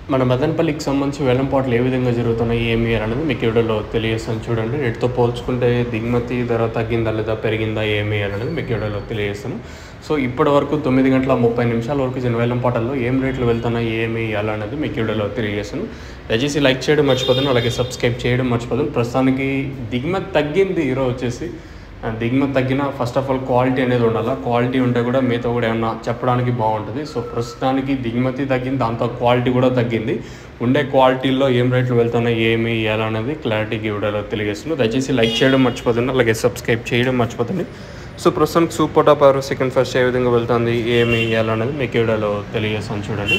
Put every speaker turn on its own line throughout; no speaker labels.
మన మదనపల్లికి సంబంధించి వేలంపాట్లు ఏ విధంగా జరుగుతున్నాయి ఏమి అనేది మీకు వీడియోలో తెలియజేస్తాను చూడండి. రేటుతో పోల్చుకుంటే దిగుమతి ధర తగ్గిందా లేదా పెరిగిందా ఏమి అనేది మీకు వీడియోలో తెలియజేస్తాను. సో ఇప్పటి వరకు 9 గంటల 30 నిమిషాల వరకు జరిగిన వేలంపాటల్లో ఏం రేట్లు వెళ్తున్నాయి ఏమి అనేది మీకు వీడియోలో తెలియజేస్తాను. దయచేసి లైక్ చేయడం మర్చిపోతాను, అలాగే సబ్స్క్రైబ్ చేయడం మర్చిపోతాను. ప్రస్తుతానికి దిగుమతి తగ్గింది. ఈరోజు వచ్చేసి దిగుమతి తగ్గిన ఫస్ట్ ఆఫ్ ఆల్ క్వాలిటీ అనేది ఉండాలి. క్వాలిటీ ఉంటే కూడా మీతో కూడా ఏమన్నా చెప్పడానికి బాగుంటుంది. సో ప్రస్తుతానికి దిగుమతి తగ్గింది, దాంతో క్వాలిటీ కూడా తగ్గింది. ఉండే క్వాలిటీల్లో ఏం రేట్లు వెళ్తున్నాయి ఏమి ఎలా అనేది క్లారిటీకి వీడియోలో తెలియజేస్తున్నాను. దయచేసి లైక్ చేయడం మర్చిపోతుంది, అలాగే సబ్స్క్రైబ్ చేయడం మర్చిపోతుంది. సో ప్రస్తుతానికి సూపర్ టాప్ సెకండ్ ఫస్ట్ ఏ విధంగా వెళ్తుంది ఏమి ఎలా అనేది మీకు వీడియోలో తెలియజేస్తాను చూడండి.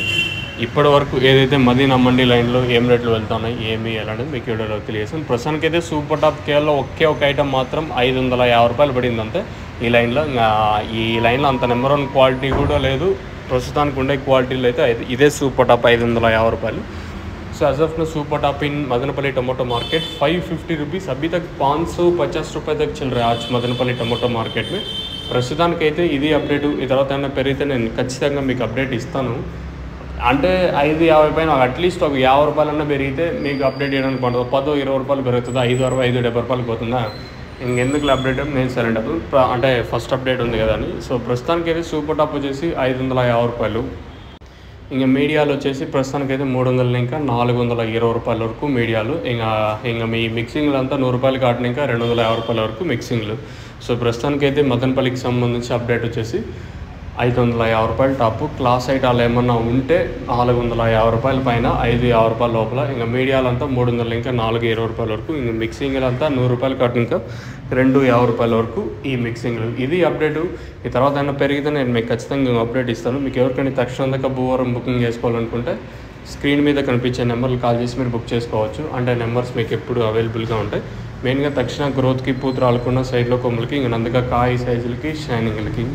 ఇప్పటి వరకు ఏదైతే మదీనా మండి లైన్లో ఏం రేట్లు వెళ్తున్నాయి ఏమి ఎలా అనేది మీకు వీడియోలో తెలియజేస్తాను. ప్రస్తుతానికి అయితే సూపర్ టాప్ కేర్లో ఒకే ఒక ఐటమ్ మాత్రం 550 రూపాయలు పడింది అంతే. ఈ లైన్లో అంత నెంబర్ 1 క్వాలిటీ కూడా లేదు. ప్రస్తుతానికి ఉండే క్వాలిటీలో అయితే ఇదే సూపర్ టాప్ 550 రూపాయలు. So as of no super top in Madanapalle tomato market 550 rupees अभी तक 550 रुपये तक चल रहा है आज मदनपल्ली टमाटो मार्केट में. ప్రస్తుతానికైతే ఇది అప్డేట్. ఈ తర్వాత ఏమైనా పెరిగితే నేను ఖచ్చితంగా మీకు అప్డేట్ ఇస్తాను. అంటే 550 పైన అట్లీస్ట్ ఒక 50 రూపాయలన్నా పెరిగితే మీకు అప్డేట్ చేయడానికి పడుతుంది. 10-20 రూపాయలు పెరుగుతుందా, 560-570 రూపాయలు పోతుందా, ఇంకెందుకు అప్డేట్ నేను సరే అంటే ఫస్ట్ అప్డేట్ ఉంది కదా అని. సో ప్రస్తుతానికైతే సూపర్ టాప్ వచ్చేసి 550 రూపాయలు. ఇంకా మీడియాలు వచ్చేసి ప్రస్తుతానికైతే 300 ఇంకా 420 రూపాయల వరకు మీడియాలు. ఇంకా మీ మిక్సింగ్లు అంతా 100 రూపాయలు కాటిన ఇంకా 250 రూపాయల వరకు మిక్సింగ్లు. సో ప్రస్తుతానికైతే మదనపల్లికి సంబంధించి అప్డేట్ వచ్చేసి 550 రూపాయలు టాప్. క్లాస్ ఐటాలు ఏమన్నా ఉంటే 450 రూపాయల పైన 550 రూపాయల లోపల. ఇంకా మీడియాలంతా 300 ఇంకా 420 రూపాయల వరకు. ఇంకా మిక్సింగ్లు అంతా 100 రూపాయలు కాటిన ఇంకా 250 రూపాయల వరకు ఈ మిక్సింగ్లు. ఇది అప్డేటు. ఈ తర్వాత అయినా పెరిగితే నేను మీకు ఖచ్చితంగా అప్డేట్ ఇస్తాను. మీకు ఎవరికైనా తక్షణంగా భూవరం బుకింగ్ చేసుకోవాలనుకుంటే స్క్రీన్ మీద కనిపించే నెంబర్లు కాల్ చేసి మీరు బుక్ చేసుకోవచ్చు. అంటే నెంబర్స్ మీకు ఎప్పుడు అవైలబుల్గా ఉంటాయి. మెయిన్గా తక్షణ గ్రోత్కి, పూత రాలకుండా, సైడ్లో కొమ్ములకి, ఇంకా నందుగా కాయ సైజులకి, షైనింగ్లకి.